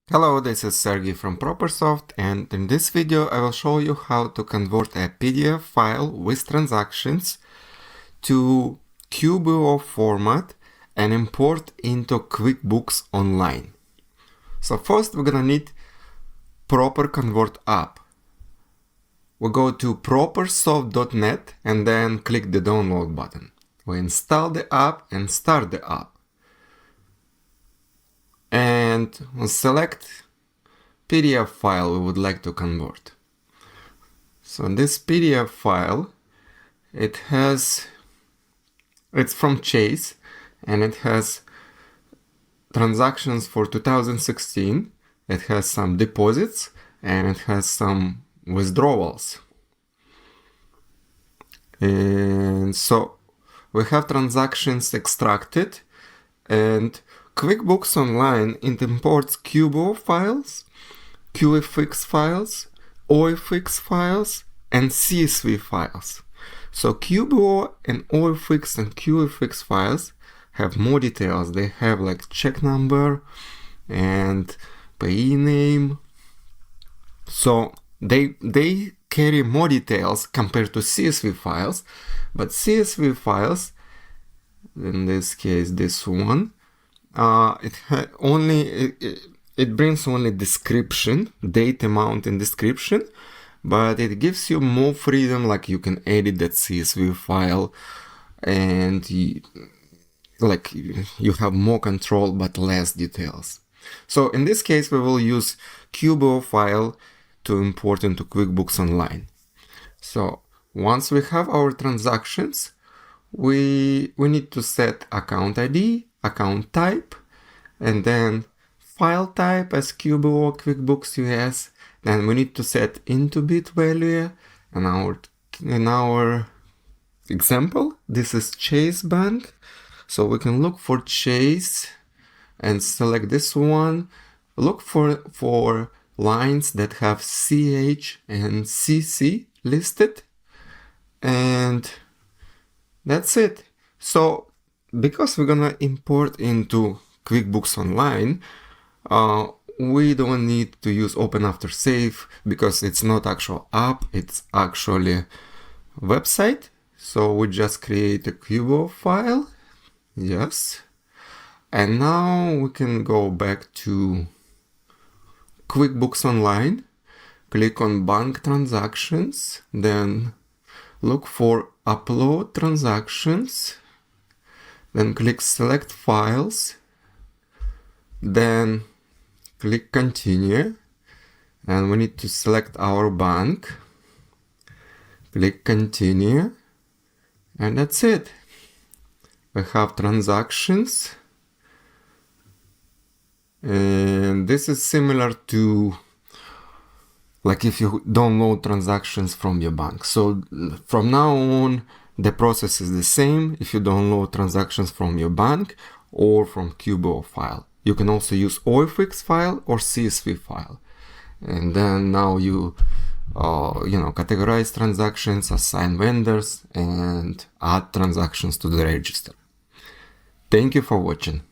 Hello, this is Sergey from ProperSoft, and in this video I will show you how to convert a PDF file with transactions to QBO format and import into QuickBooks Online. So first we're gonna need Proper Convert app. We go to ProperSoft.net and then click the download button. We install the app and start the app. And we'll select PDF file we would like to convert. So this PDF file, it's from Chase, and it has transactions for 2016. It has some deposits and it has some withdrawals. And so we have transactions extracted, and QuickBooks Online, it imports QBO files, QFX files, OFX files, and CSV files. So QBO and OFX and QFX files have more details. They have like check number and payee name. So they carry more details compared to CSV files, but CSV files, in this case this one, it brings only description, date, amount, and description, but it gives you more freedom, like you can edit that CSV file, and you have more control but less details. So in this case, we will use QBO file to import into QuickBooks Online. So once we have our transactions, we need to set account ID, account type, and then file type as QBO QuickBooks US. Then we need to set into bit value, and in our example, this is Chase Bank. So we can look for Chase and select this one. Look for lines that have CH and CC listed, and that's it. So because we're gonna import into QuickBooks Online, we don't need to use Open After Save because it's not actual app, it's actually website. So we just create a QBO file. Yes. And now we can go back to QuickBooks Online, click on Bank Transactions, then look for Upload Transactions, then click Select Files, then click Continue, and we need to select our bank, click Continue, and that's it. We have transactions, and this is similar to like if you download transactions from your bank. So from now on, the process is the same if you download transactions from your bank or from QBO file. You can also use OFX file or CSV file. And then now you categorize transactions, assign vendors, and add transactions to the register. Thank you for watching.